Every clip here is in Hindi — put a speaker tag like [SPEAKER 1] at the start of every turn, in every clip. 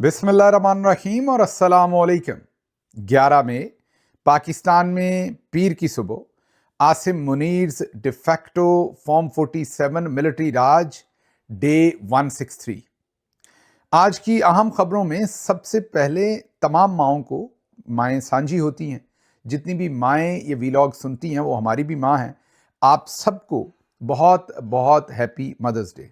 [SPEAKER 1] बिस्मिल्लाहिर्रहमानिर्रहीम और अस्सलामुअलैकुम। 11 मई पाकिस्तान में पीर की सुबह आसिम मुनीर्स डिफैक्टो फॉर्म 47 मिलिट्री राज डे 163। आज की अहम खबरों में सबसे पहले तमाम माओं को, माएँ साझी होती हैं, जितनी भी माएँ ये वीलॉग सुनती हैं वो हमारी भी माँ हैं, आप सबको बहुत बहुत हैप्पी मदर्स डे।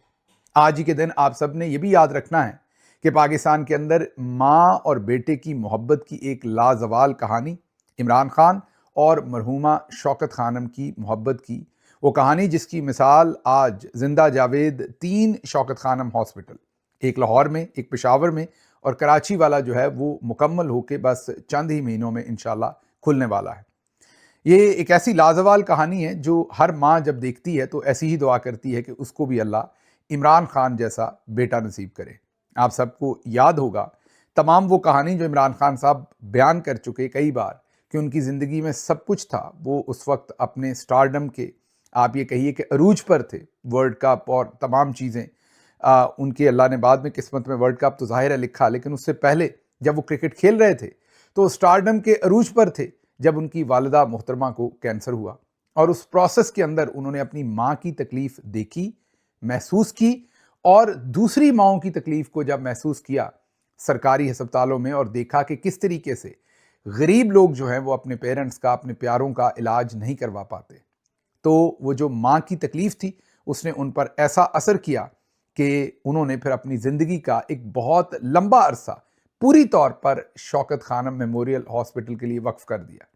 [SPEAKER 1] आज ही के दिन आप सब ने ये भी याद रखना है कि पाकिस्तान के अंदर माँ और बेटे की मोहब्बत की एक लाजवाल कहानी, इमरान खान और मरहूमा शौकत खानम की मोहब्बत की वो कहानी, जिसकी मिसाल आज जिंदा जावेद 3 शौकत खानम हॉस्पिटल, एक लाहौर में, एक पेशावर में और कराची वाला जो है वो मुकम्मल होके बस चंद ही महीनों में इंशाल्लाह खुलने वाला है। ये एक ऐसी लाजवाल कहानी है जो हर माँ जब देखती है तो ऐसी ही दुआ करती है कि उसको भी अल्लाह इमरान खान जैसा बेटा नसीब करे। आप सबको याद होगा तमाम वो कहानी जो इमरान खान साहब बयान कर चुके कई बार कि उनकी ज़िंदगी में सब कुछ था, वो उस वक्त अपने स्टारडम के, आप ये कहिए कि अरूज पर थे। वर्ल्ड कप और तमाम चीज़ें उनके, अल्लाह ने बाद में किस्मत में वर्ल्ड कप तो ज़ाहिर है लिखा, लेकिन उससे पहले जब वो क्रिकेट खेल रहे थे तो स्टारडम के अरूज पर थे जब उनकी वालिदा मोहतरमा को कैंसर हुआ। और उस प्रोसेस के अंदर उन्होंने अपनी माँ की तकलीफ़ देखी, महसूस की, और दूसरी माओं की तकलीफ़ को जब महसूस किया सरकारी अस्पतालों में और देखा कि किस तरीके से गरीब लोग जो हैं वो अपने पेरेंट्स का, अपने प्यारों का इलाज नहीं करवा पाते, तो वो जो माँ की तकलीफ़ थी उसने उन पर ऐसा असर किया कि उन्होंने फिर अपनी ज़िंदगी का एक बहुत लंबा अरसा पूरी तौर पर शौकत खानम मेमोरियल हॉस्पिटल के लिए वक्फ कर दिया।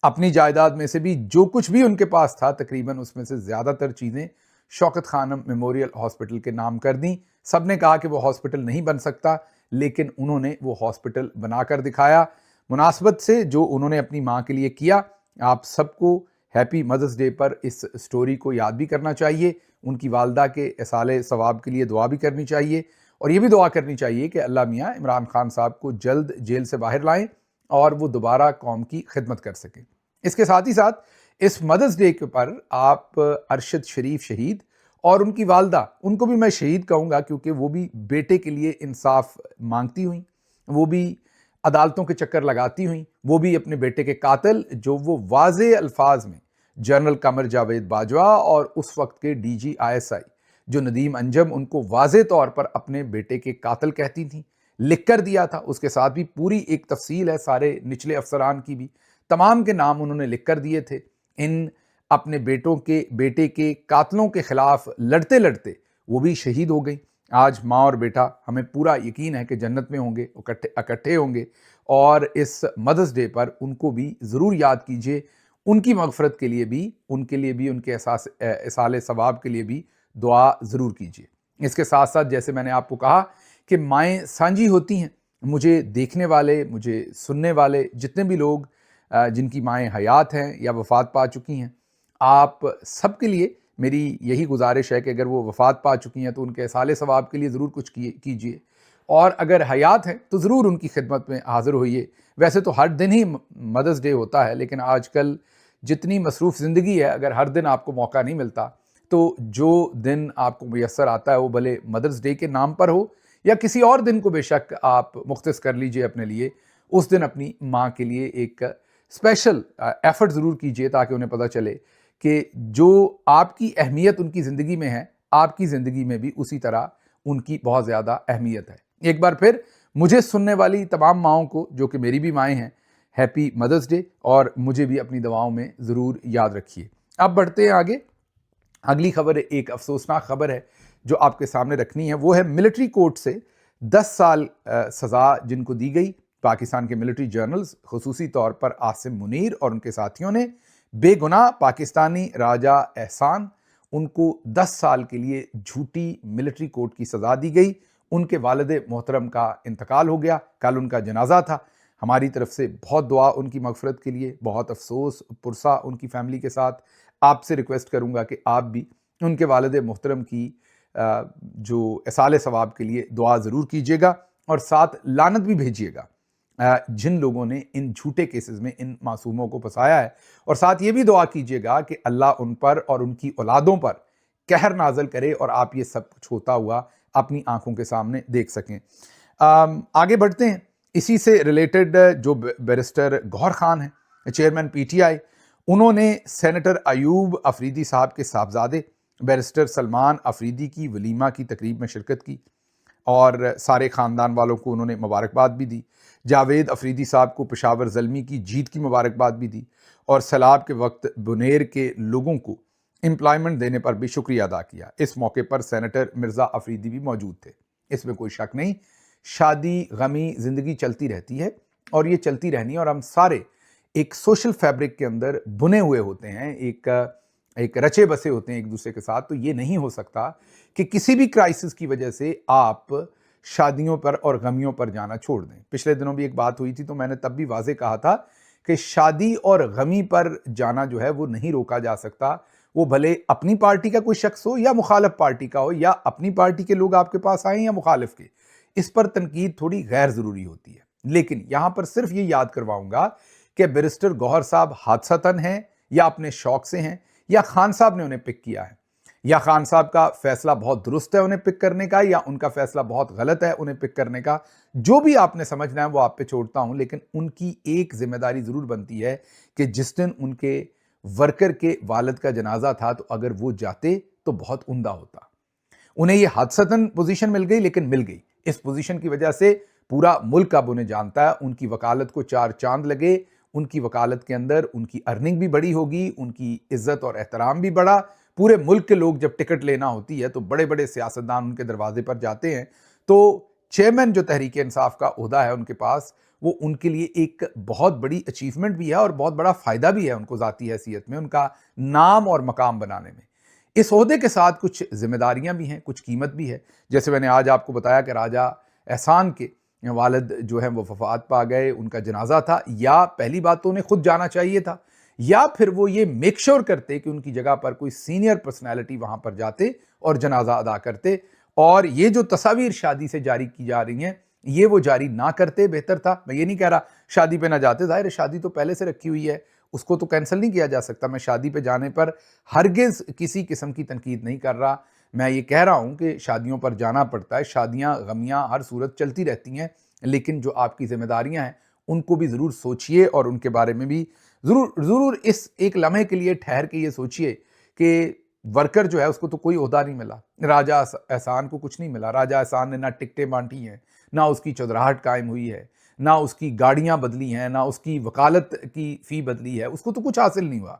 [SPEAKER 1] अपनी जायदाद में से भी जो कुछ भी उनके पास था, तकरीबन उसमें से ज़्यादातर चीज़ें शौकत खानम मेमोरियल हॉस्पिटल के नाम कर दी। सब ने कहा कि वो हॉस्पिटल नहीं बन सकता, लेकिन उन्होंने वो हॉस्पिटल बनाकर दिखाया। मुनासबत से जो उन्होंने अपनी माँ के लिए किया, आप सबको हैप्पी मदर्स डे पर इस स्टोरी को याद भी करना चाहिए, उनकी वालदा के इसाले सवाब के लिए दुआ भी करनी चाहिए, और ये भी दुआ करनी चाहिए कि अल्लाह मियाँ इमरान खान साहब को जल्द जेल से बाहर लाएं और वो दोबारा कौम की खिदमत कर सकें। इसके साथ ही साथ इस मदर्स डे के पर आप अरशद शरीफ शहीद और उनकी वालदा, उनको भी मैं शहीद कहूँगा क्योंकि वो भी बेटे के लिए इंसाफ मांगती हुई, वो भी अदालतों के चक्कर लगाती हुई, वो भी अपने बेटे के कातिल, जो वो वाज़े अल्फाज में जनरल कमर जावेद बाजवा और उस वक्त के DG ISI जो नदीम अंजम, उनको वाज़े तौर पर अपने बेटे के कातिल कहती थी, लिख कर दिया था। उसके साथ भी पूरी एक तफसील है सारे निचले अफसरान की भी, तमाम के नाम उन्होंने लिख कर दिए थे। इन अपने बेटे के कातलों के खिलाफ लड़ते लड़ते वो भी शहीद हो गई। आज माँ और बेटा, हमें पूरा यकीन है कि जन्नत में होंगे, इकट्ठे होंगे, और इस मदर्स डे पर उनको भी ज़रूर याद कीजिए। उनकी मगफरत के लिए भी, उनके लिए भी, उनके इसाले सवाब के लिए भी दुआ ज़रूर कीजिए। इसके साथ साथ जैसे मैंने आपको कहा कि माएँ साझी होती हैं, मुझे देखने वाले, मुझे सुनने वाले जितने भी लोग जिनकी माएँ हयात हैं या वफ़ात पा चुकी हैं, आप सबके लिए मेरी यही गुजारिश है कि अगर वो वफ़ात पा चुकी हैं तो उनके इसाले सवाब के लिए ज़रूर कुछ कीजिए, और अगर हयात हैं तो ज़रूर उनकी खिदमत में हाज़िर होइए। वैसे तो हर दिन ही मदर्स डे होता है, लेकिन आजकल जितनी मसरूफ़ ज़िंदगी है, अगर हर दिन आपको मौका नहीं मिलता तो जो दिन आपको मुयस्सर आता है वो भले मदर्स डे के नाम पर हो या किसी और दिन को बेशक आप मुख्तस कर लीजिए अपने लिए, उस दिन अपनी माँ के लिए एक स्पेशल एफर्ट ज़रूर कीजिए ताकि उन्हें पता चले कि जो आपकी अहमियत उनकी ज़िंदगी में है, आपकी ज़िंदगी में भी उसी तरह उनकी बहुत ज़्यादा अहमियत है। एक बार फिर मुझे सुनने वाली तमाम माओं को, जो कि मेरी भी माएँ हैं, हैप्पी मदर्स डे, और मुझे भी अपनी दुआओं में ज़रूर याद रखिए। अब बढ़ते हैं आगे। अगली खबर एक अफसोसनाक खबर है जो आपके सामने रखनी है। वो है मिलिट्री कोर्ट से 10 साल सज़ा जिनको दी गई पाकिस्तान के मिलिट्री जर्नल्स, खसूसी तौर पर आसिम मुनीर और उनके साथियों ने, बेगुनाह पाकिस्तानी राजा एहसान, उनको 10 साल के लिए झूठी मिलिट्री कोर्ट की सज़ा दी गई। उनके वालिद मोहतरम का इंतकाल हो गया, कल उनका जनाजा था। हमारी तरफ से बहुत दुआ उनकी मगफरत के लिए, बहुत अफसोस पुरसा उनकी फैमिली के साथ। आपसे रिक्वेस्ट करूँगा कि आप भी उनके वालिद मोहतरम की जो इसाले सवाब के लिए दुआ ज़रूर कीजिएगा, और साथ लानत भी भेजिएगा जिन लोगों ने इन झूठे केसेस में इन मासूमों को फंसाया है, और साथ ये भी दुआ कीजिएगा कि अल्लाह उन पर और उनकी औलादों पर कहर नाज़िल करे और आप ये सब कुछ होता हुआ अपनी आंखों के सामने देख सकें। आगे बढ़ते हैं। इसी से रिलेटेड जो बैरिस्टर गौहर खान हैं, चेयरमैन पीटीआई, उन्होंने सेनेटर अयूब अफरीदी साहब के साहबजादे बैरिस्टर सलमान अफरीदी की वलीमा की तकरीब में शिरकत की और सारे ख़ानदान वालों को उन्होंने मुबारकबाद भी दी। जावेद अफरीदी साहब को पेशावर ज़ल्मी की जीत की मुबारकबाद भी दी और सैलाब के वक्त बुनेर के लोगों को एम्प्लॉयमेंट देने पर भी शुक्रिया अदा किया। इस मौके पर सेनेटर मिर्ज़ा अफरीदी भी मौजूद थे। इसमें कोई शक नहीं, शादी गमी ज़िंदगी चलती रहती है और ये चलती रहनी है और हम सारे एक सोशल फैब्रिक के अंदर बुने हुए होते हैं, एक रचे बसे होते हैं एक दूसरे के साथ। तो ये नहीं हो सकता कि किसी भी क्राइसिस की वजह से आप शादियों पर और गमियों पर जाना छोड़ दें। पिछले दिनों भी एक बात हुई थी तो मैंने तब भी वाजे कहा था कि शादी और गमी पर जाना जो है वो नहीं रोका जा सकता। वो भले अपनी पार्टी का कोई शख्स हो या मुखालिफ पार्टी का हो, या अपनी पार्टी के लोग आपके पास आए या मुखालिफ के, इस पर तनकीद थोड़ी गैर ज़रूरी होती है। लेकिन यहां पर सिर्फ ये याद करवाऊंगा कि बैरिस्टर गौहर साहब हादसातन हैं या अपने शौक से हैं या खान साहब ने उन्हें पिक किया है, या खान साहब का फैसला बहुत दुरुस्त है उन्हें पिक करने का, या उनका फैसला बहुत गलत है उन्हें पिक करने का। जो भी आपने समझना है वो आप पे छोड़ता हूं, लेकिन उनकी एक जिम्मेदारी जरूर बनती है कि जिस दिन उनके वर्कर के वालिद का जनाजा था तो अगर वो जाते तो बहुत उम्दा होता। उन्हें ये हादसतन पोजीशन मिल गई, लेकिन मिल गई। इस पोजीशन की वजह से पूरा मुल्क अब उन्हें जानता है। उनकी वकालत को 4 चांद लगे। उनकी वकालत के अंदर उनकी अर्निंग भी बड़ी होगी, उनकी इज्जत और एहतराम भी बढ़ा। पूरे मुल्क के लोग जब टिकट लेना होती है तो बड़े बड़े सियासतदान उनके दरवाजे पर जाते हैं। तो चेयरमैन जो तहरीक इंसाफ का ओहदा है उनके पास, वो उनके लिए एक बहुत बड़ी अचीवमेंट भी है और बहुत बड़ा फायदा भी है उनको ज़ाती हैसियत में, उनका नाम और मकाम बनाने में। इस ओहदे के साथ कुछ जिम्मेदारियां भी हैं, कुछ कीमत भी है। जैसे मैंने आज आपको बताया कि राजा एहसान के वालिद जो है वो वफात पा गए, उनका जनाजा था। या पहली बात तो उन्हें खुद जाना चाहिए था, या फिर वो ये मेक श्योर करते कि उनकी जगह पर कोई सीनियर पर्सनैलिटी वहां पर जाते और जनाजा अदा करते। और ये जो तस्वीर शादी से जारी की जा रही हैं ये वो जारी ना करते बेहतर था। मैं ये नहीं कह रहा शादी पे ना जाते, जाहिर है शादी तो पहले से रखी हुई है, उसको तो कैंसिल नहीं किया जा सकता। मैं शादी पे जाने पर हरगिज किसी किस्म की तनकीद नहीं कर रहा। मैं ये कह रहा हूं कि शादियों पर जाना पड़ता है, शादियां गमियां हर सूरत चलती रहती हैं, लेकिन जो आपकी जिम्मेदारियां हैं उनको भी ज़रूर सोचिए और उनके बारे में भी ज़रूर इस एक लम्हे के लिए ठहर के ये सोचिए कि वर्कर जो है उसको तो कोई ओहदा नहीं मिला, राजा एहसान को कुछ नहीं मिला। राजा एहसान ने ना टिकटें बांटी हैं, ना उसकी चौधराहट कायम हुई है, ना उसकी गाड़ियां बदली हैं, ना उसकी वकालत की फ़ी बदली है, उसको तो कुछ हासिल नहीं हुआ।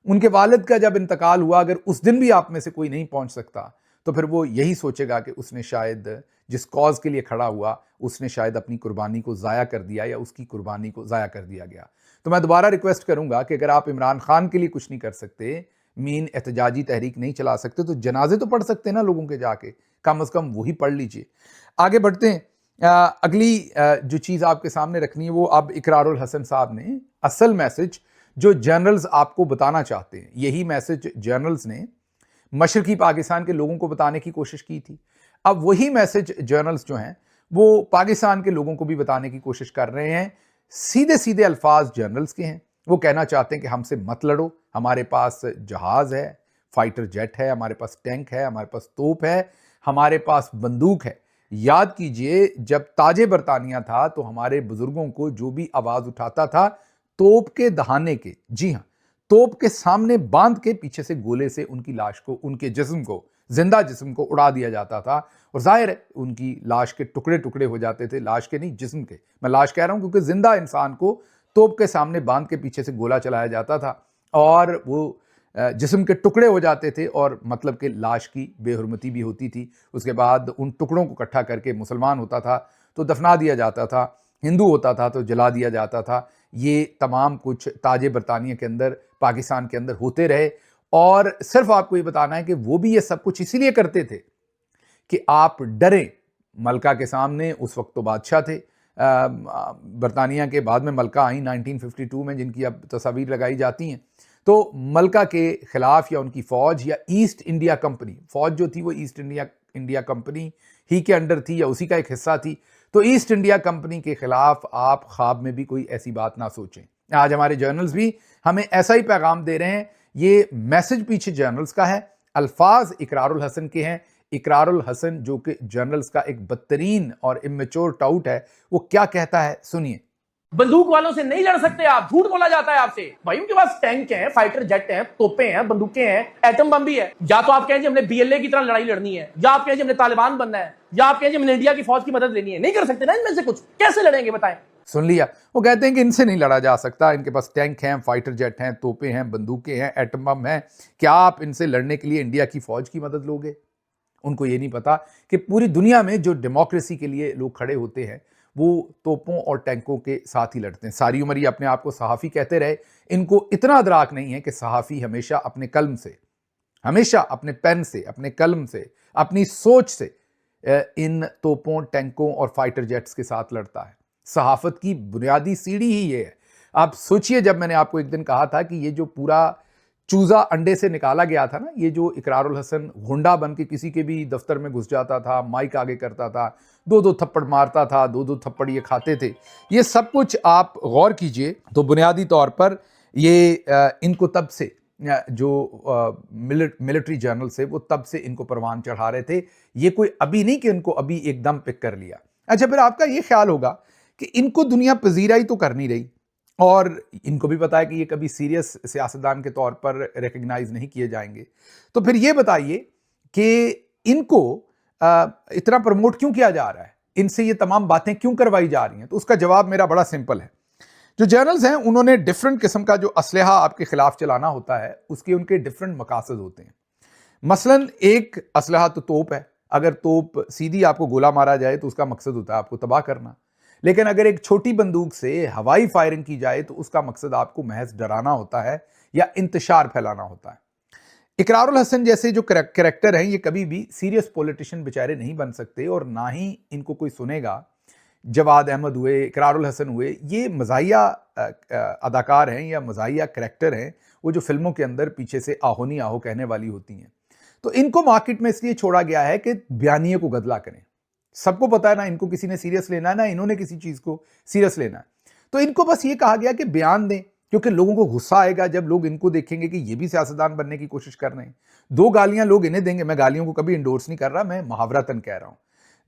[SPEAKER 1] उनके वालिद का जब इंतकाल हुआ, अगर उस दिन भी आप में से कोई नहीं पहुंच सकता तो फिर वो यही सोचेगा कि उसने शायद जिस कॉज के लिए खड़ा हुआ उसने शायद अपनी कुर्बानी को ज़ाया कर दिया या उसकी कुर्बानी को ज़ाया कर दिया गया। तो मैं दोबारा रिक्वेस्ट करूंगा कि अगर आप इमरान खान के लिए कुछ नहीं कर सकते, मीन एहतजाजी तहरीक नहीं चला सकते, तो जनाजे तो पढ़ सकते हैं ना लोगों के जाके, कम अज़ कम वही पढ़ लीजिए। आगे बढ़ते हैं। अगली जो चीज़ आपके सामने रखनी है वो अब इकरारुल हसन साहब ने असल मैसेज जो जर्नल्स आपको बताना चाहते हैं, यही मैसेज जर्नल्स ने मशरकी पाकिस्तान के लोगों को बताने की कोशिश की थी। अब वही मैसेज जर्नल्स जो हैं वो पाकिस्तान के लोगों को भी बताने की कोशिश कर रहे हैं। सीधे सीधे अल्फाज जर्नल्स के हैं। वो कहना चाहते हैं कि हमसे मत लड़ो, हमारे पास जहाज़ है, फाइटर जेट है, हमारे पास टैंक है, हमारे पास तोप है, हमारे पास बंदूक है। याद कीजिए जब ताजे बरतानिया था तो हमारे बुजुर्गों को जो भी आवाज़ उठाता था तोप के दहाने के, जी हाँ, तोप के सामने बांध के पीछे से गोले से उनकी लाश को, उनके जिस्म को, जिंदा जिस्म को उड़ा दिया जाता था। और जाहिर है उनकी लाश के टुकड़े टुकड़े हो जाते थे, लाश के नहीं जिस्म के, मैं लाश कह रहा हूं क्योंकि जिंदा इंसान को तोप के सामने बांध के पीछे से गोला चलाया जाता था और वो जिस्म के टुकड़े हो जाते थे और मतलब कि लाश की बेहुरमती भी होती थी। उसके बाद उन टुकड़ों को इकट्ठा करके मुसलमान होता था तो दफना दिया जाता था, हिंदू होता था तो जला दिया जाता था। ये तमाम कुछ ताजे बरतानिया के अंदर, पाकिस्तान के अंदर होते रहे। और सिर्फ आपको ये बताना है कि वो भी ये सब कुछ इसीलिए करते थे कि आप डरें मलका के सामने। उस वक्त तो बादशाह थे बरतानिया के, बाद में मलका आई 1952 में जिनकी अब तस्वीर लगाई जाती हैं। तो मलका के खिलाफ या उनकी फ़ौज या ईस्ट इंडिया कंपनी, फ़ौज जो थी वो ईस्ट इंडिया कंपनी ही के अंडर थी या उसी का एक हिस्सा थी, तो ईस्ट इंडिया कंपनी के खिलाफ आप ख्वाब में भी कोई ऐसी बात ना सोचें। आज हमारे जर्नल्स भी हमें ऐसा ही पैगाम दे रहे हैं। ये मैसेज पीछे जर्नल्स का है, अल्फाज इकरारुल हसन के हैं। इकरारुल हसन जो कि जर्नल्स का एक बदतरीन और इमेच्योर टाउट है, वो क्या कहता है सुनिए।
[SPEAKER 2] बंदूक वालों से नहीं लड़ सकते आप, झूठ बोला जाता है आपसे। भाई उनके पास टैंक हैं, फाइटर जेट हैं, तोपें हैं, बंदूकें हैं, एटम बम भी है। या तो आप कहें जी हमने बीएलए की तरह लड़ाई लड़नी है, या आप कहें जी हमने तालिबान बनना है, या आप कहें जी हमने इंडिया की फौज की मदद लेनी है। नहीं कर सकते ना इनमें से कुछ, कैसे लड़ेंगे बताएं।
[SPEAKER 1] सुन लिया, वो कहते हैं कि इनसे नहीं लड़ा जा सकता, इनके पास टैंक हैं, फाइटर जेट हैं, तोपें हैं, बंदूकें हैं, एटम बम हैं। क्या आप इनसे लड़ने के लिए इंडिया की फौज की मदद लोगे? उनको ये नहीं पता कि पूरी दुनिया में जो डेमोक्रेसी के लिए लोग खड़े होते हैं वो तोपों और टैंकों के साथ ही लड़ते हैं। सारी उम्र ये अपने आप को सहाफ़ी कहते रहे, इनको इतना अदराक नहीं है कि सहाफ़ी हमेशा अपने कलम से, हमेशा अपने पेन से, अपने कलम से, अपनी सोच से इन तोपों, टैंकों और फाइटर जेट्स के साथ लड़ता है। सहाफ़त की बुनियादी सीढ़ी ही ये है। आप सोचिए, जब मैंने आपको एक दिन कहा था कि ये जो पूरा चूजा अंडे से निकाला गया था ना, ये जो इकरारुल हसन गुंडा बन के किसी के भी दफ्तर में घुस जाता था, माइक आगे करता था, दो दो थप्पड़ मारता था, दो दो थप्पड़ ये खाते थे, ये सब कुछ आप गौर कीजिए तो बुनियादी तौर पर ये इनको तब से जो मिलिट्री जर्नल से वो तब से इनको परवान चढ़ा रहे थे। ये कोई अभी नहीं कि इनको अभी एकदम पिक कर लिया। अच्छा, फिर आपका ये ख्याल होगा कि इनको दुनिया पजीराई तो कर नहीं रही और इनको भी पता है कि ये कभी सीरियस सियासतदान के तौर पर रिकग्नाइज नहीं किए जाएंगे। तो फिर ये बताइए कि इनको इतना प्रमोट क्यों किया जा रहा है, इनसे ये तमाम बातें क्यों करवाई जा रही हैं? तो उसका जवाब मेरा बड़ा सिंपल है। जो जर्नल्स हैं उन्होंने डिफरेंट किस्म का जो असलहा आपके खिलाफ चलाना होता है उसके उनके डिफरेंट मकासद होते हैं। मसलन एक असलहा तो तोप है, अगर तोप सीधी आपको गोला मारा जाए तो उसका मकसद होता है आपको तबाह करना। लेकिन अगर एक छोटी बंदूक से हवाई फायरिंग की जाए तो उसका मकसद आपको महज डराना होता है या इंतशार फैलाना होता है। इकरारुल हसन जैसे जो कैरेक्टर हैं ये कभी भी सीरियस पॉलिटिशियन बेचारे नहीं बन सकते और ना ही इनको कोई सुनेगा। जवाद अहमद हुए, इकरारुल हसन हुए, ये मज़ाहिया अदाकार हैं या मज़ाहिया कैरेक्टर हैं, वो जो फिल्मों के अंदर पीछे से आहोनी आहो कहने वाली होती हैं। तो इनको मार्केट में इसलिए छोड़ा गया है कि बयानिए को गदला करें। सबको पता है ना इनको किसी ने सीरियस लेना है ना इन्होंने किसी चीज़ को सीरियस लेना है। तो इनको बस ये कहा गया कि बयान दें, क्योंकि लोगों को गुस्सा आएगा जब लोग इनको देखेंगे कि ये भी सियासतदान बनने की कोशिश कर रहे हैं। दो गालियां लोग इन्हें देंगे, मैं गालियों को कभी इंडोर्स नहीं कर रहा, मैं मुहावरतन कह रहा हूं।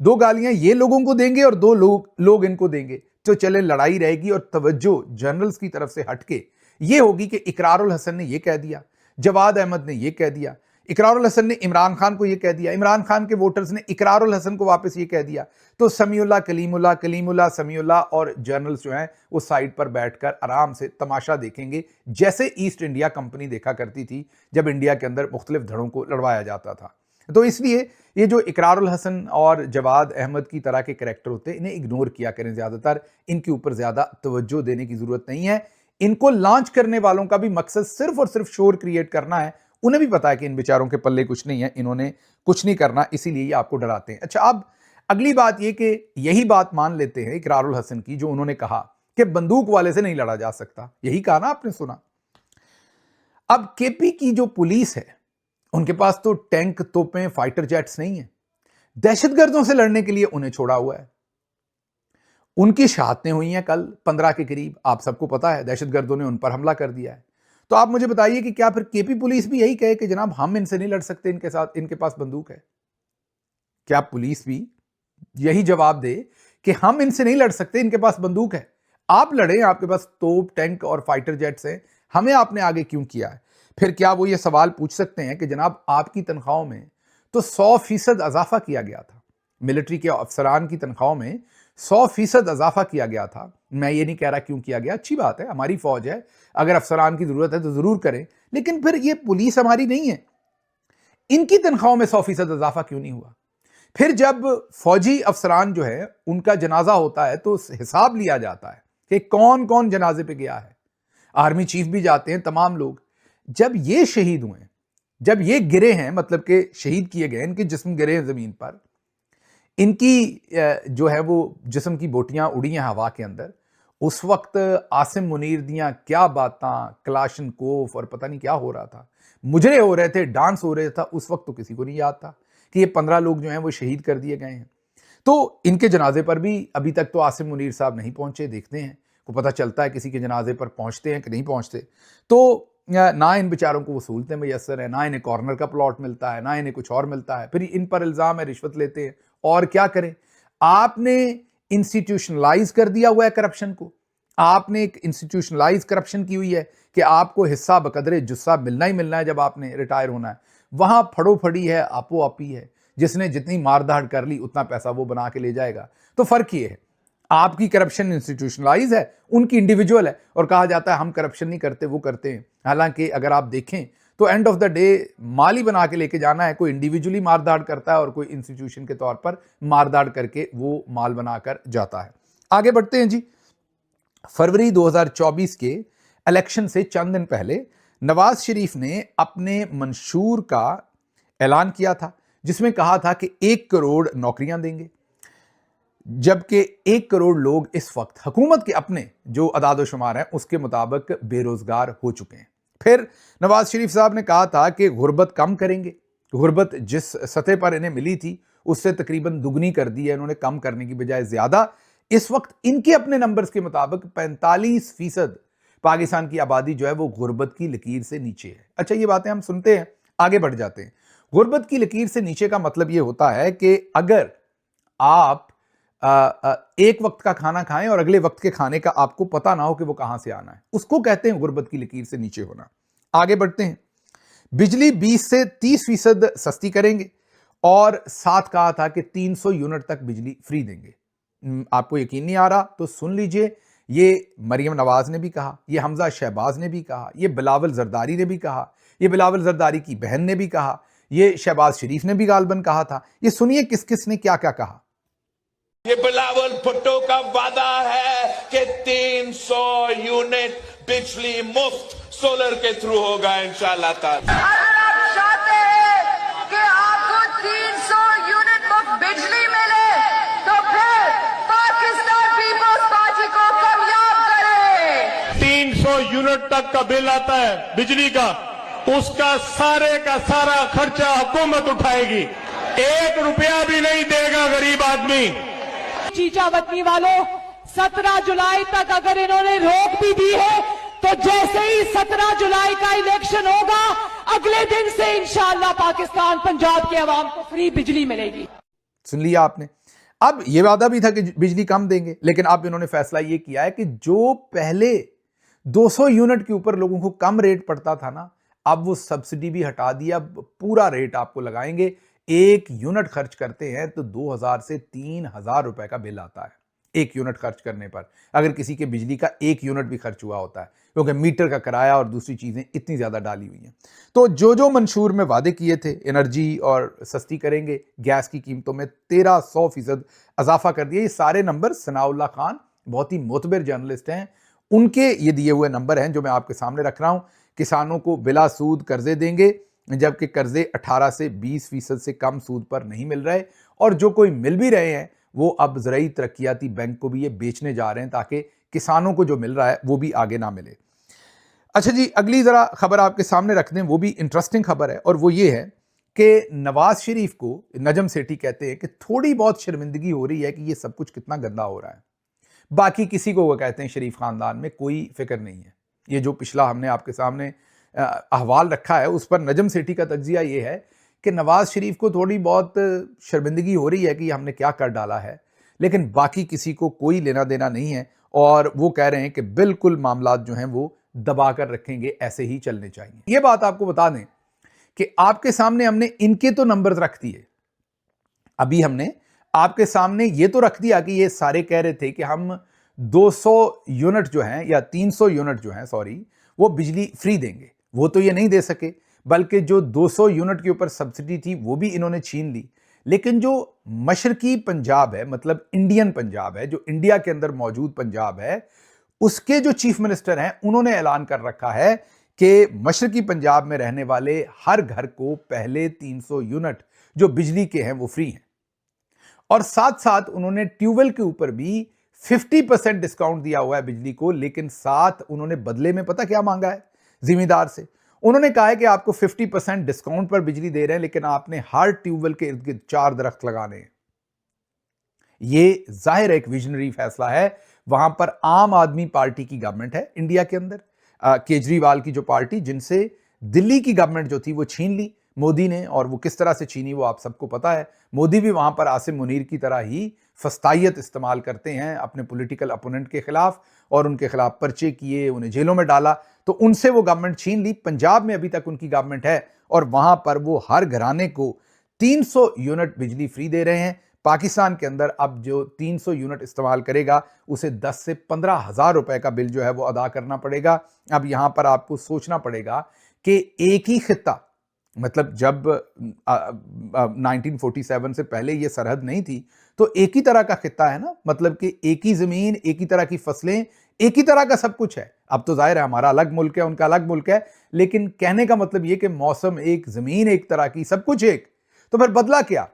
[SPEAKER 1] दो गालियां ये लोगों को देंगे और दो लोग इनको देंगे, तो चले लड़ाई रहेगी और तवज्जो जर्नल्स की तरफ से हटके ये होगी कि इकरारुल हसन ने ये कह दिया, जवाद अहमद ने ये कह दिया, इकरारुल हसन ने इमरान खान को ये कह दिया, इमरान खान के वोटर्स ने इकरारुल हसन को वापस ये कह दिया। तो समीउल्लाह कलीमुल्लाह, कलीमुल्लाह समीउल्लाह और जर्नल्स जो हैं वो साइड पर बैठकर आराम से तमाशा देखेंगे, जैसे ईस्ट इंडिया कंपनी देखा करती थी जब इंडिया के अंदर मुख्तलिफ धड़ों को लड़वाया जाता था। तो इसलिए ये जो इकरारुल हसन और जवाद अहमद की तरह के कैरेक्टर होते हैं इन्हें इग्नोर किया करें, ज़्यादातर इनके ऊपर ज़्यादा तवज्जो देने की ज़रूरत नहीं है। इनको लॉन्च करने वालों का भी मकसद सिर्फ और सिर्फ शोर क्रिएट करना है। उन्हें भी पता है कि इन बेचारों के पल्ले कुछ नहीं है, इन्होंने कुछ नहीं करना, इसीलिए ये आपको डराते हैं। अच्छा, अब अगली बात ये कि यही बात मान लेते हैं इकरारुल हसन की जो उन्होंने कहा कि बंदूक वाले से नहीं लड़ा जा सकता, यही कहा ना आपने, सुना। अब केपी की जो पुलिस है उनके पास तो टैंक, तोपें, फाइटर जेट्स नहीं है। दहशतगर्दों से लड़ने के लिए उन्हें छोड़ा हुआ है। उनकी शहादतें हुई हैं कल 15 के करीब, आप सबको पता है, दहशतगर्दों ने उन पर हमला कर दिया है। तो आप मुझे बताइए कि क्या फिर केपी पुलिस भी यही कहे कि जनाब हम इनसे नहीं लड़ सकते, इनके साथ इनके पास बंदूक है? क्या पुलिस भी यही जवाब दे कि हम इनसे नहीं लड़ सकते, इनके पास बंदूक है, आप लड़े, आपके पास तोप, टैंक और फाइटर जेट्स हैं, हमें आपने आगे क्यों किया है? फिर क्या वो ये सवाल पूछ सकते हैं कि जनाब आपकी तनख्वाहों में तो 100% इजाफा किया गया था, मिलिट्री के अफसरान की तनख्वाहों में 100% इजाफा किया गया था। मैं ये नहीं कह रहा क्यों किया गया, अच्छी बात है, हमारी फौज है, अगर अफसरान की जरूरत है तो जरूर करें, लेकिन फिर ये पुलिस हमारी नहीं है, इनकी तनख्वाहों में 100% इजाफा क्यों नहीं हुआ? फिर जब फौजी अफसरान जो है उनका जनाजा होता है तो हिसाब लिया जाता है कि कौन कौन जनाजे पे गया है, आर्मी चीफ भी जाते हैं, तमाम लोग। जब ये शहीद हुए, जब ये गिरे हैं, मतलब कि शहीद किए गए, इनके जिस्म गिरे हैं जमीन पर, इनकी जो है वो जिस्म की बोटियां उड़ी हैं हवा के अंदर, उस वक्त आसिम मुनीर दियाँ क्या बातें, क्लाशनकोफ और पता नहीं क्या हो रहा था, मुजरे हो रहे थे, डांस हो रहे था, उस वक्त तो किसी को नहीं याद था कि ये 15 लोग जो हैं वो शहीद कर दिए गए हैं। तो इनके जनाजे पर भी अभी तक तो आसिम मुनीर साहब नहीं पहुंचे, देखते हैं, को पता चलता है किसी के जनाजे पर पहुंचते हैं कि नहीं पहुंचते। तो ना इन बेचारों को वसूलतें मैसर है, ना इन्हें कॉर्नर का प्लॉट मिलता है, ना इन्हें कुछ और मिलता है, फिर इन पर इल्ज़ाम है रिश्वत लेते हैं। और क्या करें, आपने इंस्टीट्यूशनलाइज कर दिया हुआ है करप्शन को। आपने एक इंस्टीट्यूशनलाइज करप्शन की हुई है कि आपको हिस्सा बकदरे जुस्सा मिलना ही मिलना है जब आपने रिटायर होना है। वहां फड़ो फड़ी है, आपो आपी है, जिसने जितनी मारधाड़ कर ली उतना पैसा वो बना के ले जाएगा। तो फर्क ये है, आपकी करप्शन इंस्टीट्यूशनलाइज है, उनकी इंडिविजुअल है, और कहा जाता है हम करप्शन नहीं करते, वो करते हैं। हालांकि अगर आप देखें तो एंड ऑफ द डे माल ही बना के लेके जाना है। कोई इंडिविजुअली मारधाड़ करता है और कोई इंस्टीट्यूशन के तौर पर मारधाड़ करके वो माल बनाकर जाता है। आगे बढ़ते हैं जी। फरवरी 2024 के इलेक्शन से चंद दिन पहले नवाज शरीफ ने अपने मंशूर का ऐलान किया था, जिसमें कहा था कि 1 करोड़ नौकरियां देंगे, जबकि 1 करोड़ लोग इस वक्त हुकूमत के अपने जो अदाद-ओ-शुमार हैं उसके मुताबिक बेरोजगार हो चुके हैं। फिर नवाज शरीफ साहब ने कहा था कि गुर्बत कम करेंगे। गुर्बत जिस सतह पर इन्हें मिली थी उससे तकरीबन दुगनी कर दी है इन्होंने, कम करने की बजाय ज्यादा। इस वक्त इनके अपने नंबर्स के मुताबिक 45% पाकिस्तान की आबादी जो है वो गुर्बत की लकीर से नीचे है। अच्छा, ये बातें हम सुनते हैं, आगे बढ़ जाते हैं। गुर्बत की लकीर से नीचे का मतलब ये होता है कि अगर आप एक वक्त का खाना खाएं और अगले वक्त के खाने का आपको पता ना हो कि वो कहां से आना है, उसको कहते हैं गुर्बत की लकीर से नीचे होना। आगे बढ़ते हैं। बिजली 20 से 30% सस्ती करेंगे और साथ कहा था कि 300 यूनिट तक बिजली फ्री देंगे। आपको यकीन नहीं आ रहा तो सुन लीजिए, ये मरियम नवाज ने भी कहा, ये हमजा शहबाज ने भी कहा, ये बिलावल जरदारी ने भी कहा, ये बिलावल जरदारी की बहन ने भी कहा, ये शहबाज शरीफ ने भी गालबन कहा था। ये सुनिए किस किस ने क्या क्या कहा।
[SPEAKER 3] ये बिलावल भुट्टो का वादा है कि 300 यूनिट बिजली मुफ्त सोलर के थ्रू होगा इंशाल्लाह ताला।
[SPEAKER 4] अगर आप चाहते हैं कि आपको 300 यूनिट मुफ्त बिजली मिले तो फिर पाकिस्तान पीपल्स पार्टी को कामयाब करें।
[SPEAKER 5] 300 यूनिट तक का बिल आता है बिजली का, उसका सारे का सारा खर्चा हुकूमत उठाएगी। 1 रुपया भी नहीं देगा गरीब आदमी।
[SPEAKER 6] चीचावतनी वालों, 17 जुलाई तक अगर इन्होंने रोक भी दी है तो जैसे ही 17 जुलाई का इलेक्शन होगा अगले दिन से इंशाअल्लाह पाकिस्तान पंजाब के अवाम को फ्री बिजली मिलेगी।
[SPEAKER 1] सुन लिया आपने। अब यह वादा भी था कि बिजली कम देंगे, लेकिन अब इन्होंने फैसला यह किया है कि जो पहले 200 यूनिट के ऊपर लोगों को कम रेट पड़ता था ना, अब वो सब्सिडी भी हटा दिया, पूरा रेट आपको लगाएंगे। 1 यूनिट खर्च करते हैं तो 2000 से 3000 रुपए का बिल आता है 1 यूनिट खर्च करने पर, अगर किसी के बिजली का 1 यूनिट भी खर्च हुआ होता है, क्योंकि मीटर का किराया और दूसरी चीजें इतनी ज्यादा डाली हुई हैं। तो जो जो मंशूर में वादे किए थे, एनर्जी और सस्ती करेंगे, गैस की कीमतों में 1300% इजाफा कर दिया। ये सारे नंबर सनाउल्लाह खान, बहुत ही मोतबर जर्नलिस्ट हैं, उनके ये दिए हुए नंबर हैं जो मैं आपके सामने रख रहा हूं। किसानों को बिला सूद कर्जे देंगे, जबकि कर्जे 18 से 20% से कम सूद पर नहीं मिल रहे, और जो कोई मिल भी रहे हैं वो अब ज़राई तरक्याती बैंक को भी ये बेचने जा रहे हैं ताकि किसानों को जो मिल रहा है वो भी आगे ना मिले। अच्छा जी, अगली ज़रा खबर आपके सामने रख दें, वो भी इंटरेस्टिंग खबर है, और वो ये है कि नवाज शरीफ को नजम सेठी कहते हैं कि थोड़ी बहुत शर्मिंदगी हो रही है कि ये सब कुछ कितना गंदा हो रहा है। बाकी किसी को वो कहते हैं शरीफ खानदान में कोई फिक्र नहीं है। ये जो पिछला हमने आपके सामने अहवाल रखा है उस पर नजम सेठी का तज्जिया ये है कि नवाज शरीफ को थोड़ी बहुत शर्मिंदगी हो रही है कि हमने क्या कर डाला है, लेकिन बाकी किसी को कोई लेना देना नहीं है, और वो कह रहे हैं कि बिल्कुल मामलात जो हैं वो दबा कर रखेंगे, ऐसे ही चलने चाहिए। ये बात आपको बता दें कि आपके सामने हमने इनके तो नंबर्स रख दिए, अभी हमने आपके सामने ये तो रख दिया कि ये सारे कह रहे थे कि हम 200 यूनिट जो हैं या 300 यूनिट जो हैं सॉरी वो बिजली फ्री देंगे। वो तो ये नहीं दे सके, बल्कि जो 200 यूनिट के ऊपर सब्सिडी थी वो भी इन्होंने छीन ली। लेकिन जो मशरकी पंजाब है, मतलब इंडियन पंजाब है, जो इंडिया के अंदर मौजूद पंजाब है, उसके जो चीफ मिनिस्टर हैं उन्होंने ऐलान कर रखा है कि मशरकी पंजाब में रहने वाले हर घर को पहले 300 यूनिट जो बिजली के हैं वो फ्री हैं, और साथ साथ उन्होंने ट्यूबवेल के ऊपर भी 50% डिस्काउंट दिया हुआ है बिजली को। लेकिन साथ उन्होंने बदले में पता क्या मांगा है जिम्मेदार से? उन्होंने कहा है कि आपको 50% डिस्काउंट पर बिजली दे रहे हैं, लेकिन आपने हर ट्यूबवेल के इर्द गिर्द 4 दरख्त लगाने हैं। ये जाहिर एक विजनरी फैसला है। वहां पर आम आदमी पार्टी की गवर्नमेंट है इंडिया के अंदर। केजरीवाल की जो पार्टी, जिनसे दिल्ली की गवर्नमेंट जो थी वो छीन ली मोदी ने, और वो किस तरह से छीनी वो आप सबको पता है। मोदी भी वहां पर आसिम मुनीर की तरह ही फस्तायत इस्तेमाल करते हैं अपने पॉलिटिकल अपोनेंट के खिलाफ, और उनके खिलाफ पर्चे किए, उन्हें जेलों में डाला, तो उनसे वो गवर्नमेंट छीन ली। पंजाब में अभी तक उनकी गवर्नमेंट है और वहां पर वो हर घराने को 300 यूनिट बिजली फ्री दे रहे हैं। पाकिस्तान के अंदर अब जो 300 यूनिट इस्तेमाल करेगा उसे 10 से 15 हज़ार रुपए का बिल जो है वो अदा करना पड़ेगा। अब यहां पर आपको सोचना पड़ेगा कि एक ही खित्ता, मतलब जब 1947 से पहले ये सरहद नहीं थी तो एक ही तरह का खित्ता है ना, मतलब कि एक ही जमीन, एक ही तरह की फसलें, एक ही तरह का सब कुछ है। अब तो जाहिर है हमारा अलग मुल्क है, उनका अलग मुल्क है, लेकिन कहने का मतलब ये कि मौसम एक, जमीन एक तरह की, सब कुछ एक। तो फिर बदला क्या?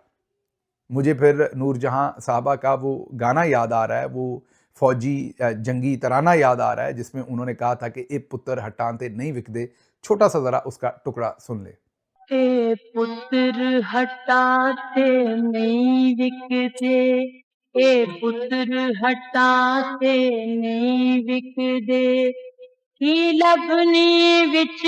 [SPEAKER 1] मुझे फिर नूरजहां साहबा का वो गाना याद आ रहा है, वो फौजी जंगी तराना याद आ रहा है, जिसमें उन्होंने कहा था कि ए पुत्र हटाते नहीं विकदे। छोटा सा जरा उसका टुकड़ा सुन ले।
[SPEAKER 7] ए पुत्र हटाते नहीं विकदे, ए पुत्र हटाते नहीं विकदे, की लबनी विच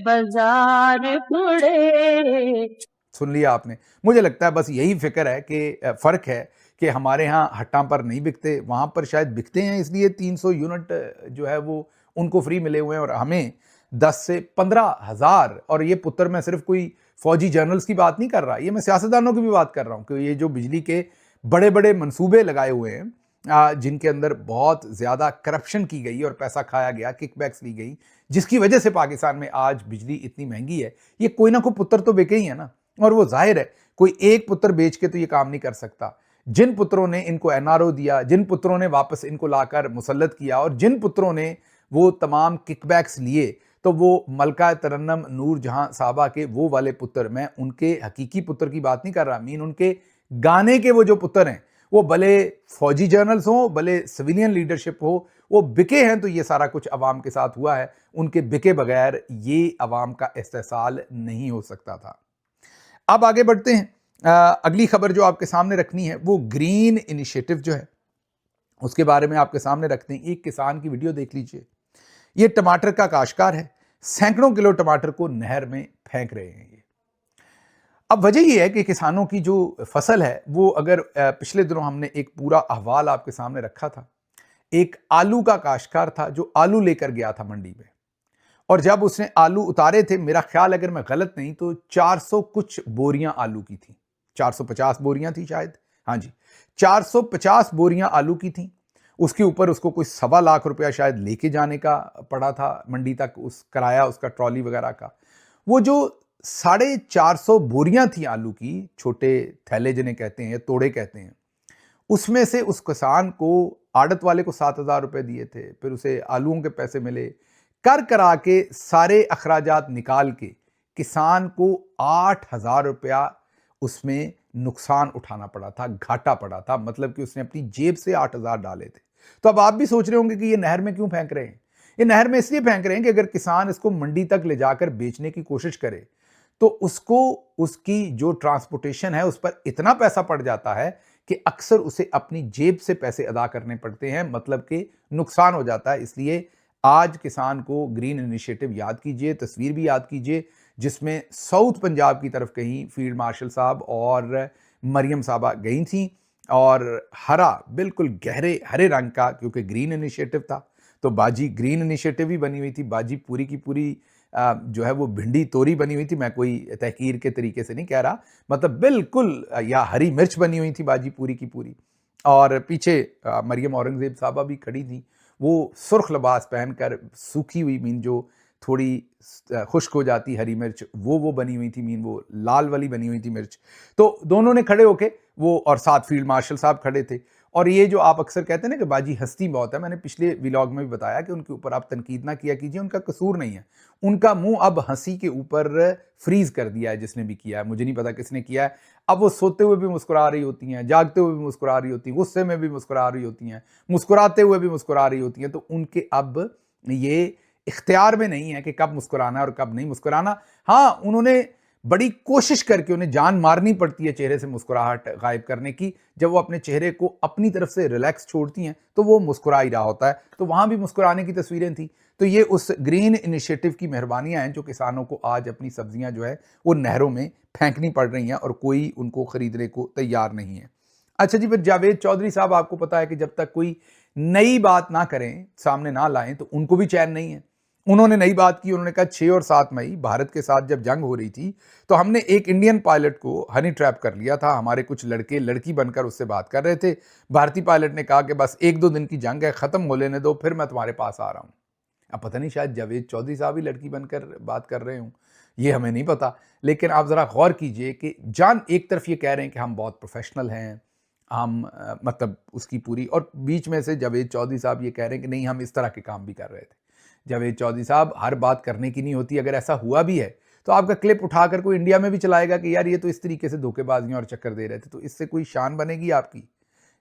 [SPEAKER 7] बाजार कुड़े।
[SPEAKER 1] सुन लिया आपने? मुझे लगता है बस यही फिक्र है कि फर्क है कि हमारे यहाँ हट्टा पर नहीं बिकते, वहां पर शायद बिकते हैं, इसलिए 300 यूनिट जो है वो उनको फ्री मिले हुए हैं और हमें 10 से 15 हज़ार। और ये पुत्र, मैं सिर्फ कोई फौजी जर्नल्स की बात नहीं कर रहा, ये मैं सियासतदानों की भी बात कर रहा हूँ कि ये जो बिजली के बड़े बड़े मंसूबे लगाए हुए हैं, जिनके अंदर बहुत ज़्यादा करप्शन की गई और पैसा खाया गया, किकबैक्स ली गई, जिसकी वजह से पाकिस्तान में आज बिजली इतनी महंगी है, ये कोई ना कोई पुत्र तो बिके ही है ना। और वो जाहिर है कोई एक पुत्र बेच के तो ये काम नहीं कर सकता। जिन पुत्रों ने इनको एनआरओ दिया, जिन पुत्रों ने वापस इनको लाकर मुसल्लत किया, और जिन पुत्रों ने वो तमाम किकबैक्स लिए, तो वो मलका तरन्नम नूरजहां साहबा के वो वाले पुत्र, मैं उनके हकीकी पुत्र की बात नहीं कर रहा, मीन उनके गाने के वो जो पुत्र हैं, वो भले फौजी जर्नल्स हो, भले सिविलियन लीडरशिप हो, वो बिके हैं। तो ये सारा कुछ अवाम के साथ हुआ है, उनके बिके बगैर ये अवाम का इस्तेसाल नहीं हो सकता था। अब आगे बढ़ते हैं। अगली खबर जो आपके सामने रखनी है वो ग्रीन इनिशिएटिव जो है उसके बारे में आपके सामने रखते हैं। एक किसान की वीडियो देख लीजिए। ये टमाटर का काश्तकार है, सैकड़ों किलो टमाटर को नहर में फेंक रहे हैं। ये अब वजह यह है कि किसानों की जो फसल है वो, अगर पिछले दिनों हमने एक पूरा अहवाल आपके सामने रखा था, एक आलू का काश्तकार था जो आलू लेकर गया था मंडी में, और जब उसने आलू उतारे थे, मेरा ख्याल अगर मैं गलत नहीं तो 400 कुछ बोरियां आलू की थी, 450 बोरियां थी शायद, हाँ जी 450 बोरियां आलू की थी। उसके ऊपर उसको कोई 1.25 लाख रुपया शायद लेके जाने का पड़ा था मंडी तक, उस किराया उसका ट्रॉली वगैरह का। वो जो 450 बोरियां थी आलू की, छोटे थैले जिन्हें कहते हैं, तोड़े कहते हैं, उसमें से उस किसान को, आड़त वाले को 7,000 रुपए दिए थे, फिर उसे आलूओं के पैसे मिले, कर करा के सारे अखराजात निकाल के किसान को 8,000 रुपया उसमें नुकसान उठाना पड़ा था, घाटा पड़ा था, मतलब कि उसने अपनी जेब से 8,000 डाले थे। तो अब आप भी सोच रहे होंगे कि ये नहर में क्यों फेंक रहे हैं। ये नहर में इसलिए फेंक रहे हैं कि अगर किसान इसको मंडी तक ले जाकर बेचने की कोशिश करे तो उसको, उसकी जो ट्रांसपोर्टेशन है उस पर इतना पैसा पड़ जाता है कि अक्सर उसे अपनी जेब से पैसे अदा करने पड़ते हैं, मतलब कि नुकसान हो जाता है। इसलिए आज किसान को ग्रीन इनिशिएटिव याद कीजिए, तस्वीर भी याद कीजिए, जिसमें साउथ पंजाब की तरफ कहीं फील्ड मार्शल साहब और मरियम साहबा गई थी, और हरा, बिल्कुल गहरे हरे रंग का, क्योंकि ग्रीन इनिशिएटिव था तो बाजी ग्रीन इनिशिएटिव ही बनी हुई थी। बाजी पूरी की पूरी जो है वो भिंडी तोरी बनी हुई थी, मैं कोई तहकीर के तरीके से नहीं कह रहा, मतलब बिल्कुल, या हरी मिर्च बनी हुई थी बाजी पूरी की पूरी। और पीछे मरियम औरंगजेब साहबा भी खड़ी थी, वो सुर्ख लिबास पहनकर, सूखी हुई मीन जो थोड़ी खुश्क हो जाती हरी मिर्च, वो बनी हुई थी, मीन वो लाल वाली बनी हुई थी मिर्च। तो दोनों ने खड़े होके वो, और साथ फील्ड मार्शल साहब खड़े थे। और ये जो आप अक्सर कहते हैं ना कि बाजी हंसती बहुत है, मैंने पिछले व्लॉग में भी बताया कि उनके ऊपर आप तनकीद ना किया कीजिए, उनका कसूर नहीं है। उनका मुंह अब हंसी के ऊपर फ्रीज कर दिया है जिसने भी किया है, मुझे नहीं पता किसने किया है। अब वो सोते हुए भी मुस्कुरा रही होती हैं, जागते हुए भी मुस्कुरा रही होती हैं, गुस्से में भी मुस्कुरा रही होती हैं, मुस्कुराते हुए भी मुस्कुरा रही होती हैं। तो उनके अब ये इख्तियार में नहीं है कि कब मुस्कुराना है और कब नहीं मुस्कुराना। हाँ, उन्होंने बड़ी कोशिश करके उन्हें जान मारनी पड़ती है चेहरे से मुस्कुराहट गायब करने की। जब वो अपने चेहरे को अपनी तरफ से रिलैक्स छोड़ती हैं तो वो मुस्कुरा ही रहा होता है। तो वहाँ भी मुस्कुराने की तस्वीरें थी। तो ये उस ग्रीन इनिशिएटिव की मेहरबानियाँ हैं जो किसानों को आज अपनी सब्जियाँ जो है वो नहरों में फेंकनी पड़ रही हैं और कोई उनको खरीदने को तैयार नहीं है। अच्छा जी, फिर जावेद चौधरी साहब, आपको पता है कि जब तक कोई नई बात ना करें, सामने ना लाएं, तो उनको भी चैन नहीं है। उन्होंने नई बात की। उन्होंने कहा 6 और 7 मई भारत के साथ जब जंग हो रही थी तो हमने एक इंडियन पायलट को हनी ट्रैप कर लिया था। हमारे कुछ लड़के लड़की बनकर उससे बात कर रहे थे। भारतीय पायलट ने कहा कि बस 1-2 दिन की जंग है, खत्म हो लेने दो, फिर मैं तुम्हारे पास आ रहा हूं। अब पता नहीं, शायद जावेद चौधरी साहब ही लड़की बनकर बात कर रहे हों, ये हमें नहीं पता। लेकिन आप जरा गौर कीजिए कि जान एक तरफ ये कह रहे हैं कि हम बहुत प्रोफेशनल हैं, हम मतलब उसकी पूरी, और बीच में से जावेद चौधरी साहब ये कह रहे हैं कि नहीं, हम इस तरह के काम भी कर रहे थे। जावेद चौधरी साहब, हर बात करने की नहीं होती। अगर ऐसा हुआ भी है तो आपका क्लिप उठाकर कोई इंडिया में भी चलाएगा कि यार ये तो इस तरीके से धोखेबाजियां और चक्कर दे रहे थे, तो इससे कोई शान बनेगी आपकी?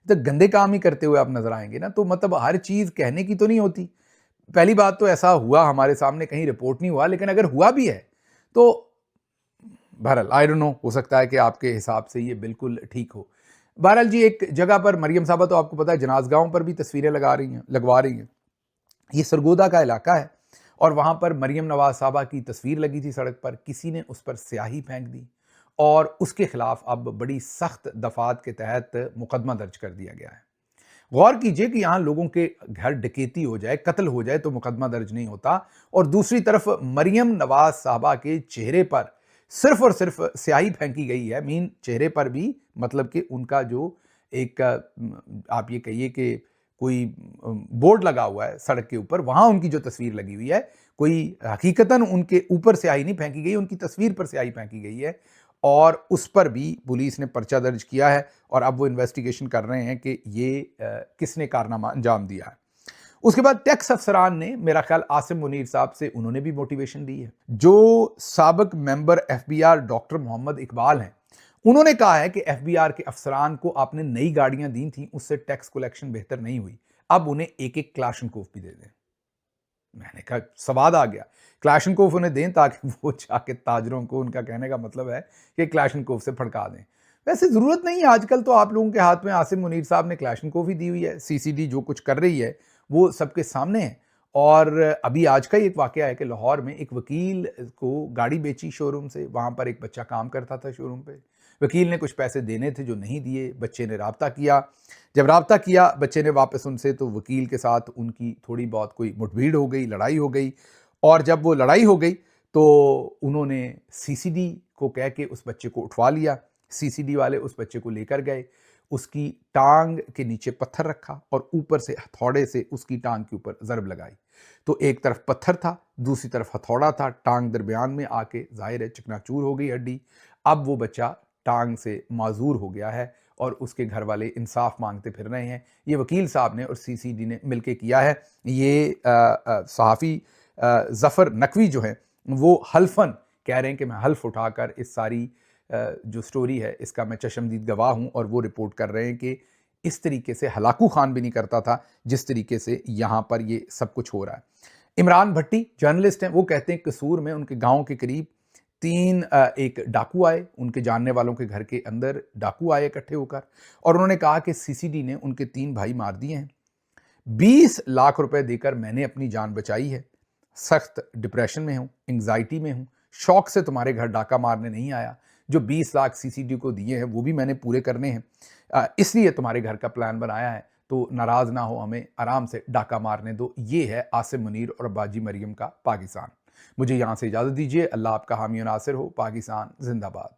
[SPEAKER 1] तो गंदे काम ही करते हुए आप नजर आएंगे ना। तो मतलब हर चीज कहने की तो नहीं होती। पहली बात तो ऐसा हुआ हमारे सामने कहीं रिपोर्ट नहीं हुआ, लेकिन अगर हुआ भी है तो बहरहाल आई डोंट नो, हो सकता है कि आपके हिसाब से ये बिल्कुल ठीक हो। बहरहाल जी, एक जगह पर मरियम साहबा, तो आपको पता है जनाजगाहों पर भी तस्वीरें लगवा रही हैं। ये सरगोदा का इलाका है और वहां पर मरियम नवाज साहबा की तस्वीर लगी थी सड़क पर। किसी ने उस पर स्याही फेंक दी और उसके खिलाफ अब बड़ी सख्त दफात के तहत मुकदमा दर्ज कर दिया गया है। गौर कीजिए कि यहां लोगों के घर डकैती हो जाए, कत्ल हो जाए तो मुकदमा दर्ज नहीं होता, और दूसरी तरफ मरियम नवाज साहबा के चेहरे पर सिर्फ और सिर्फ स्याही फेंकी गई है। मीन चेहरे पर भी, मतलब कि उनका जो एक आप ये कहिए कि कोई बोर्ड लगा हुआ है सड़क के ऊपर, वहां उनकी जो तस्वीर लगी हुई है, कोई हकीकतन उनके ऊपर स्याही नहीं फेंकी गई, उनकी तस्वीर पर स्याही फेंकी गई है और उस पर भी पुलिस ने पर्चा दर्ज किया है और अब वो इन्वेस्टिगेशन कर रहे हैं कि ये किसने कारनामा अंजाम दिया है। उसके बाद टैक्स अफसरान ने, मेरा ख्याल आसिम मुनीर साहब से, उन्होंने भी मोटिवेशन दी है। जो साबिक member FBR doctor Mohammad Iqbal हैं, उन्होंने कहा है कि एफबीआर के अफसरान को आपने नई गाड़ियां दी थी, उससे टैक्स कलेक्शन बेहतर नहीं हुई, अब उन्हें एक क्लाशनकोफ भी दे दें। मैंने कहा सवाद आ गया, क्लाशनकोफ उन्हें दें ताकि वो जाके ताजरों को, उनका कहने का मतलब है कि क्लाशनकोफ से फड़का दें। वैसे जरूरत नहीं है, आजकल तो आप लोगों के हाथ में आसिम मुनीर साहब ने क्लाशनकोफ ही दी हुई है। सीसीडी जो कुछ कर रही है वो सबके सामने है। और अभी आज का ही एक वाकया है कि लाहौर में एक वकील को गाड़ी बेची शोरूम से, वहां पर एक बच्चा काम करता था शोरूम पे। वकील ने कुछ पैसे देने थे जो नहीं दिए, बच्चे ने राब्ता किया। जब राब्ता किया बच्चे ने वापस उनसे, तो वकील के साथ उनकी थोड़ी बहुत कोई मुठभेड़ हो गई, लड़ाई हो गई। और जब वो लड़ाई हो गई तो उन्होंने सीसीडी को कह के उस बच्चे को उठवा लिया। सीसीडी वाले उस बच्चे को लेकर गए, उसकी टांग के नीचे पत्थर रखा और ऊपर से हथौड़े से उसकी टांग के ऊपर ज़रब लगाई। तो एक तरफ पत्थर था, दूसरी तरफ हथौड़ा था, टांग दरमियान में आके जाहिर है चकनाचूर हो गई हड्डी। अब वो बच्चा टांग से माजूर हो गया है और उसके घर वाले इंसाफ मांगते फिर रहे हैं। ये वकील साहब ने और सीसीडी ने मिलकर किया है। ये सहाफ़ी ज़फ़र नकवी जो है वो हल्फन कह रहे हैं कि मैं हल्फ उठाकर इस सारी जो स्टोरी है इसका मैं चशमदीद गवाह हूं, और वो रिपोर्ट कर रहे हैं कि इस तरीके से हलाकू खान भी नहीं करता था जिस तरीके से यहां पर ये सब कुछ हो रहा है। इमरान भट्टी जर्नलिस्ट हैं, वो कहते हैं कसूर में उनके गांव के करीब 3 एक डाकू आए, उनके जानने वालों के घर के अंदर डाकू आए इकट्ठे होकर, और उन्होंने कहा कि सीसीडी ने उनके 3 भाई मार दिए हैं। 20 लाख रुपए देकर मैंने अपनी जान बचाई है, सख्त डिप्रेशन में हूं, एंग्जाइटी में हूं, शौक से तुम्हारे घर डाका मारने नहीं आया। जो 20 लाख सीसीडी को दिए हैं वो भी मैंने पूरे करने हैं, इसलिए तुम्हारे घर का प्लान बनाया है, तो नाराज ना हो, हमें आराम से डाका मारने दो। ये है आसिम मुनीर और बाजी मरियम का पाकिस्तान। मुझे यहां से इजाजत दीजिए। अल्लाह आपका हामी और नासिर हो। पाकिस्तान जिंदाबाद।